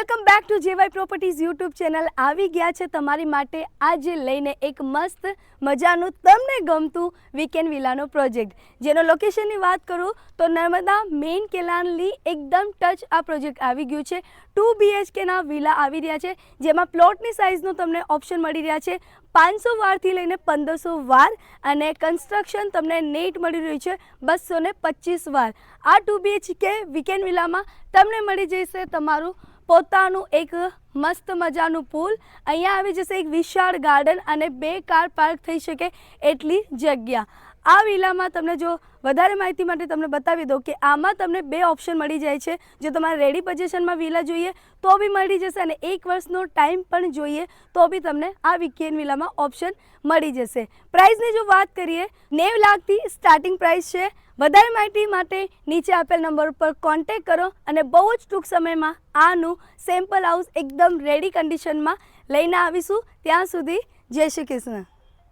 Welcome back to JY properties YouTube channel. આવી ગયા છે તમારી માટે આજે લઈને એક મસ્ત મજાનું તમને ગમતું વીકેન્ડ વિલાનો પ્રોજેક્ટ, જેનો લોકેશનની વાત કરું તો નર્મદા મેઇન કેનાલની એકદમ ટચ આ પ્રોજેક્ટ આવી ગયું છે. 2 BHKના વિલા આવી રહ્યા છે, જેમાં પ્લોટની સાઇઝનું તમને ઓપ્શન મળી રહ્યા છે 500 વારથી લઈને 1500 વાર, અને કન્સ્ટ્રક્શન તમને નેટ મળી રહ્યું છે 225 વાર. આ 2 BHK વીકેન્ડ વિલામાં તમને મળી જશે તમારું પોતાનું એક મસ્ત મજાનું પૂલ. અહીંયા આવી જશે એક વિશાળ ગાર્ડન અને 2 કાર પાર્ક થઈ શકે એટલી જગ્યા. આ વિલામાં તમને જો વધારે માહિતી માટે તમને બતાવી દઉં કે આમાં તમને 2 ઓપ્શન મળી જાય છે. જો તમારે રેડી પોઝિશનમાં વિલા જોઈએ તો બી મળી જશે, અને 1 વર્ષનો ટાઈમ પણ જોઈએ તો બી તમને આ વીકેન્ડ વિલામાં ઓપ્શન મળી જશે. પ્રાઇસની જો વાત કરીએ 90 લાખથી સ્ટાર્ટિંગ પ્રાઇસ છે. વધારે માહિતી માટે નીચે આપેલ નંબર પર કોન્ટેક્ટ કરો, અને બહુ જ ટૂંક સમયમાં આનું સેમ્પલ હાઉસ એકદમ રેડી કન્ડિશનમાં લઈને આવીશું. ત્યાં સુધી જય શ્રી કૃષ્ણ.